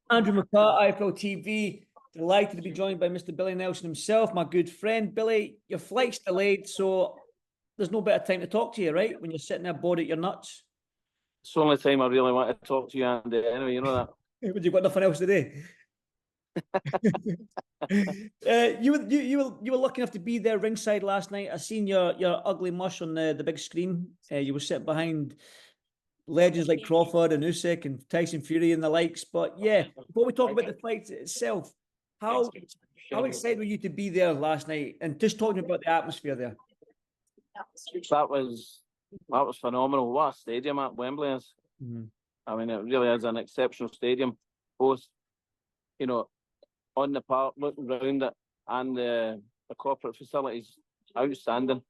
Andrew McCart, IFLTV. Delighted to be joined by Mr. Billy Nelson himself, my good friend. Billy, your flight's delayed, so there's no better time to talk to you, right? When you're sitting there bored at your nuts. It's the only time I really want to talk to you, Andy. Anyway, you know that. But you've got nothing else to do. You were lucky enough to be there ringside last night. I seen your ugly mush on the big screen. You were sitting behind legends like Crawford and Usyk and Tyson Fury and the likes. But yeah, before we talk about the fight itself, how excited were you to be there last night? And just talking about the atmosphere there. That was phenomenal. What a stadium at Wembley is. Mm-hmm. I mean, it really is an exceptional stadium. Both, you know, on the park, looking around it, and the corporate facilities. Outstanding.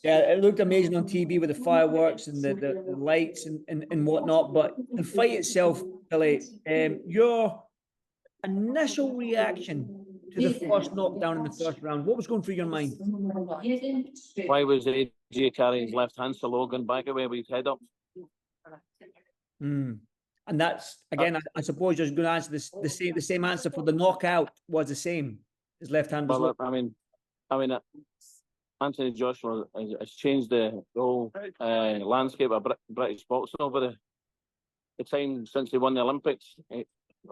Yeah, it looked amazing on TV with the fireworks and the lights and whatnot. But the fight itself, Billy, your initial reaction to the first knockdown in the first round, what was going through your mind? Why was AJ carrying his left hand so Logan back away with his head up? And that's, again, I suppose you're going to answer the same answer for the knockout was the same. His left hand was. Well, I mean, Anthony Joshua has changed the whole landscape of British boxing over the time since he won the Olympics.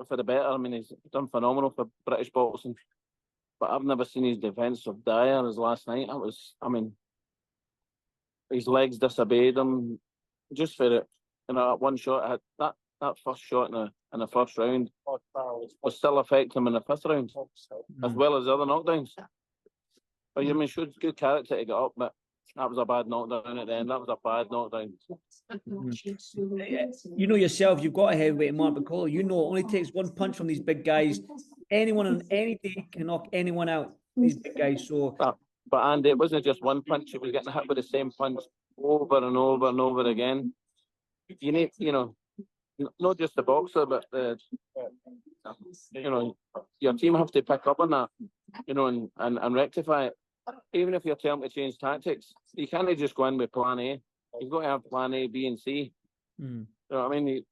For the better. I mean, he's done phenomenal for British boxing. But I've never seen his defence of dire as last night. His legs disobeyed him just for it. One shot. That first shot in the first round was still affecting him in the fifth round, as well as the other knockdowns. But I mean, showed good character to get up, but that was a bad knockdown at the end. That was a bad knockdown. You know yourself, you've got a heavyweight in Mark Bakole. You know it only takes one punch from these big guys. Anyone on any day can knock anyone out, these big guys. So, but Andy, it wasn't just one punch. He was getting hit with the same punch over and over and over again. You need, not just the boxer, but your team have to pick up on that, and rectify it. Even if you're telling them to change tactics, you can't just go in with plan A. You've got to have plan A, B, and C. You know what I mean?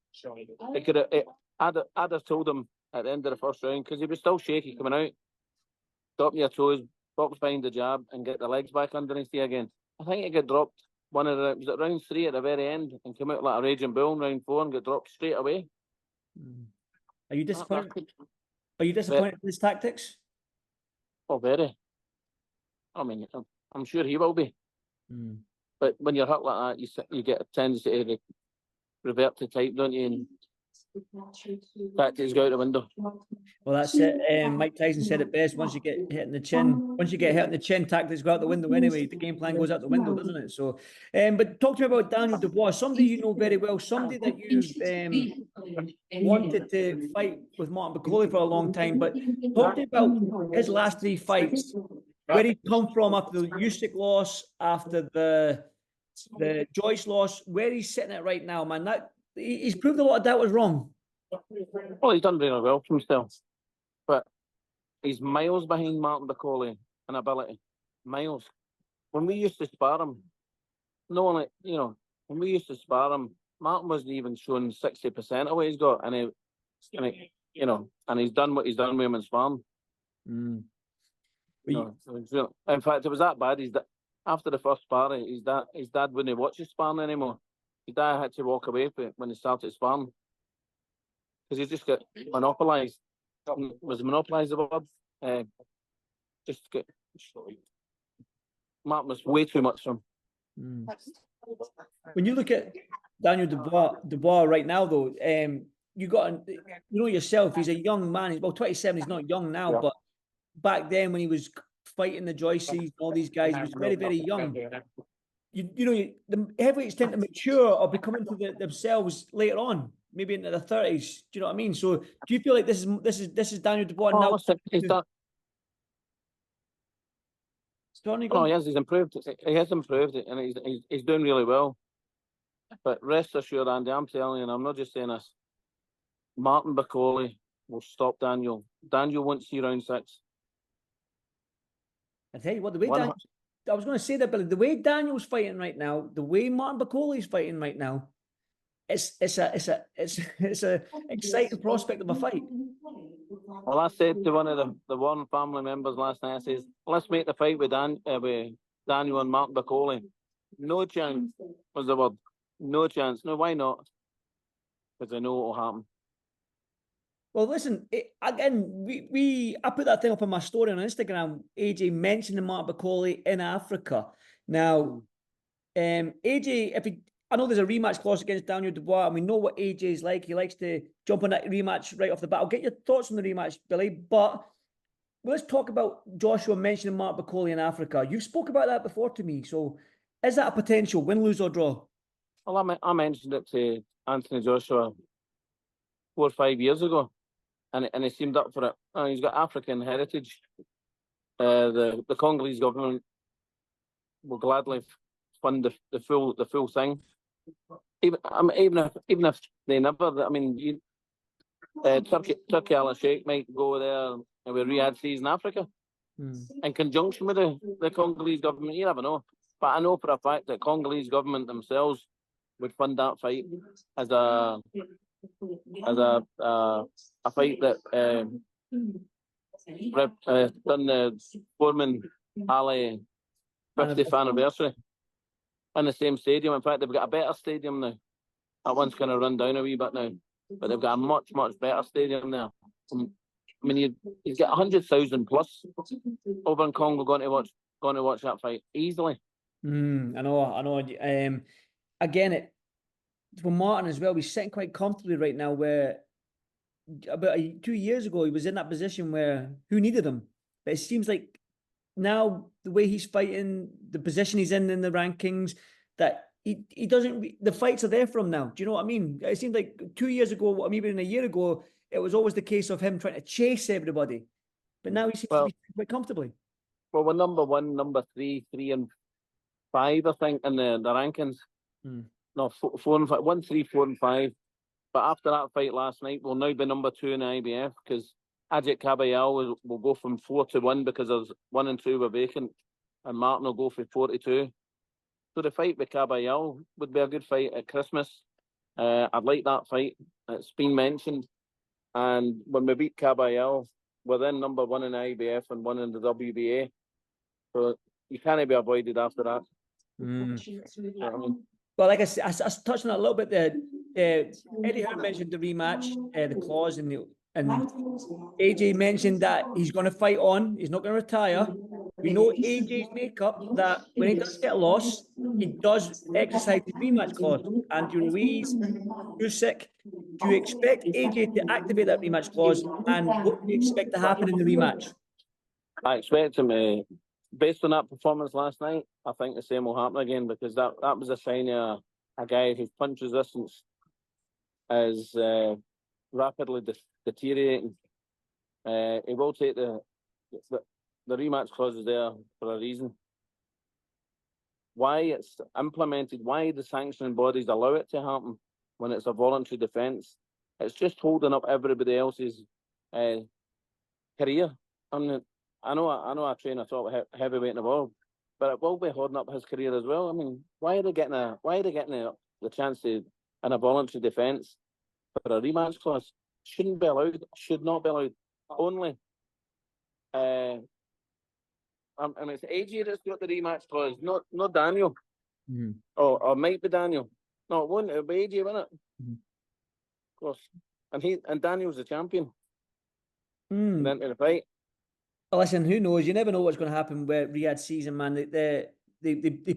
I'd have told him at the end of the first round, because he was still shaky coming out. Stop your toes, box behind the jab, and get the legs back underneath you again. I think he got dropped was it round 3 at the very end, and came out like a raging bull in round 4 and got dropped straight away. Are you disappointed? Are you disappointed with his tactics? Oh, very. I mean, I'm sure he will be. But when you're hurt like that, you get a tendency to revert to type, don't you? And tactics go out the window. Well, that's it. Mike Tyson said it best. Once you get hit in the chin, tactics go out the window anyway. The game plan goes out the window, doesn't it? So, but talk to me about Daniel Dubois, somebody you know very well, somebody that you've wanted to fight with Martin Bakole for a long time. But talk to me about his last 3 fights. Where he come from after the Usyk loss, after the Joyce loss, where he's sitting at right now, man. He's proved a lot of that was wrong. Well, he's done really well for himself. But he's miles behind Martin Bakole in ability. Miles. When we used to spar him, when we used to spar him, Martin wasn't even showing 60% of what he's got. And he's done what he's done with him in sparring. In fact, it was that bad. After the first sparring, his dad wouldn't watch his sparring anymore. His dad had to walk away from it when he started sparring, because he just got monopolised. Was monopolised the word? Martin was way too much for him. When you look at Daniel Dubois right now, though, you know yourself, he's a young man. He's 27. He's not young now, but back then when he was fighting the Joyces, all these guys, he was very, very young. The heavyweights tend to mature or become into themselves later on, maybe into their 30s. Do you know what I mean? So, do you feel like this is Daniel Dubois now? Oh, yes, he's improved. He has improved it, and he's doing really well. But rest assured, Andy, I'm telling you, and I'm not just saying this, Martin Bakole will stop Daniel. Daniel won't see round 6. I tell you what, I was going to say that, Billy, the way Daniel's fighting right now, the way Martin Bakole is fighting right now, it's a exciting prospect of a fight. Well, I said to one of the Warren family members last night, I says, let's make the fight with Daniel and Mark Bakole. No chance was the word. No chance. No, why not? Because I know it will happen. Well, listen, I put that thing up on my story on Instagram. AJ mentioned Mark Bakole in Africa. Now, AJ, I know there's a rematch clause against Daniel Dubois, and we know what AJ's like. He likes to jump on that rematch right off the bat. I'll get your thoughts on the rematch, Billy, but let's talk about Joshua mentioning Mark Bakole in Africa. You've spoke about that before to me, so is that a potential win, lose, or draw? Well, I mentioned it to Anthony Joshua 4 or 5 years ago, and he seemed up for it. He's got African heritage. The Congolese government will gladly fund the full thing. Even if they never, I mean, Turkey Al Sheikh might go there with Riyadh season Africa in conjunction with the Congolese government. You never know, but I know for a fact that Congolese government themselves would fund that fight as a fight that done the Foreman Ali 50th anniversary in the same stadium. In fact, they've got a better stadium now. That one's kind of run down a wee bit now, but they've got a much better stadium there. I mean, you'd get 100,000 plus over in Congo going to watch that fight easily. I know. Again, for Martin as well, he's sitting quite comfortably right now. Where about 2 years ago, he was in that position where who needed him, but it seems like now the way he's fighting, the position he's in the rankings, that he doesn't. The fights are there for him now. Do you know what I mean? It seemed like 2 years ago, or maybe even a year ago, it was always the case of him trying to chase everybody, but now he seems to be quite comfortably. Well, we're number 1, number 3, 3 and 5, I think, in the rankings. No, 4 and 5, 1, 3, 4 and 5. But after that fight last night, we'll now be number 2 in the IBF because Ajit Kabayal will go from 4 to 1 because there's 1 and 2 were vacant, and Martin will go for 42. So the fight with Kabayal would be a good fight at Christmas. I'd like that fight. It's been mentioned. And when we beat Kabayal, we're then number 1 in the IBF and 1 in the WBA. So you can't be avoided after that. Well, like I said, I touched on that a little bit there. Eddie Hearn mentioned the rematch, the clause, and AJ mentioned that he's going to fight on. He's not going to retire. We know AJ's makeup, that when he does get a loss, he does exercise the rematch clause. Andrew Ruiz, Usyk. Do you expect AJ to activate that rematch clause? And what do you expect to happen in the rematch? I expect him to, based on that performance last night, I think the same will happen again because that was a sign of a guy whose punch resistance is rapidly deteriorating. He will take the rematch clause is there for a reason. Why it's implemented, why the sanctioning bodies allow it to happen when it's a voluntary defence, it's just holding up everybody else's career. I know I train a top heavyweight in the world, but it will be holding up his career as well. I mean, why are they getting the chance to in a voluntary defence for a rematch clause? Shouldn't be allowed. Should not be allowed. Only. And it's AJ that's got the rematch clause, not Daniel. Or might be Daniel. No, it won't. It'll be AJ, won't it? Of course. And Daniel's the champion. Then to the fight. Well, listen, who knows? You never know what's going to happen with Riyadh season, man. They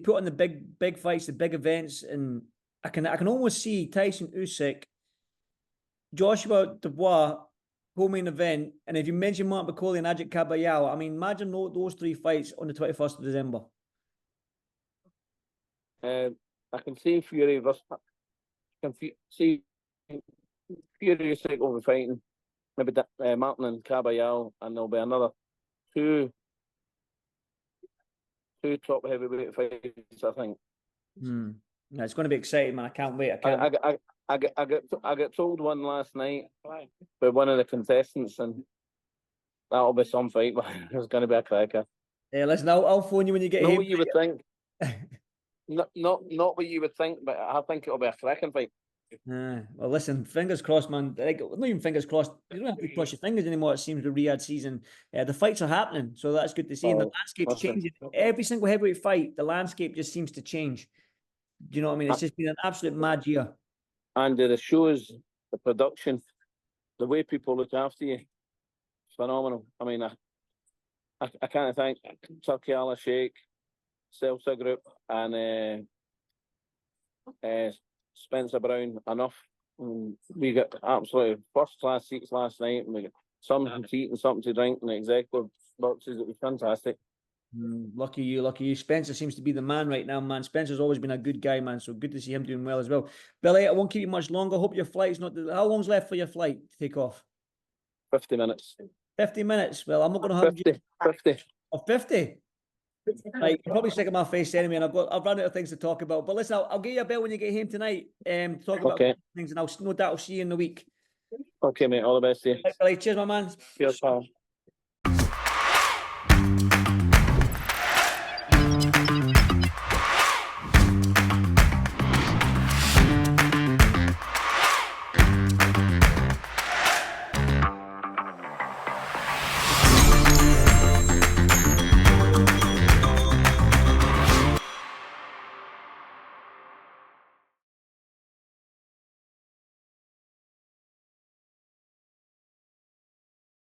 put on the big fights, the big events, and I can almost see Tyson Usyk, Joshua Dubois, co-main event, and if you mention Mark Bakole and Ajit Kabayal, I mean, imagine those 3 fights on the 21st of December. I can see Fury versus. I can see Fury Usyk over fighting maybe Martin and Kabayal, and there'll be another two top heavyweight fights, I think. Yeah, it's going to be exciting, man. I can't wait. I got told one last night by one of the contestants, and that'll be some fight, but it's going to be a cracker. Yeah, listen, I'll phone you when you get here. What you would think. Not what you would think, but I think it'll be a cracking fight. Well, listen, fingers crossed, man. Like, not even fingers crossed. You don't have to cross your fingers anymore, it seems, with Riyadh season. The fights are happening, so that's good to see. And the landscape's changing. Every single heavyweight fight, the landscape just seems to change. Do you know what I mean? It's just been an absolute mad year. And the shows, the production, the way people look after you, it's phenomenal. I mean, I can't thank Turkey Al Sheikh, Celta Group, and Spencer Brown enough. We got absolutely first-class seats last night, and we got something to eat and something to drink, and the executive boxes. It was fantastic. Lucky you, lucky you. Spencer seems to be the man right now, man. Spencer's always been a good guy, man. So good to see him doing well as well. Billy, I won't keep you much longer. Hope your flight's not. How long's left for your flight to take off? 50 minutes. 50 minutes. Well, I'm not going to have 50. Oh, 50. Right, you're probably sick of my face anyway, and I've run out of things to talk about. But listen, I'll give you a bell when you get home tonight. Talk about things, and I'll no doubt I'll see you in the week. Okay, mate. All the best to you. Right, Billy, cheers, my man. Cheers, pal.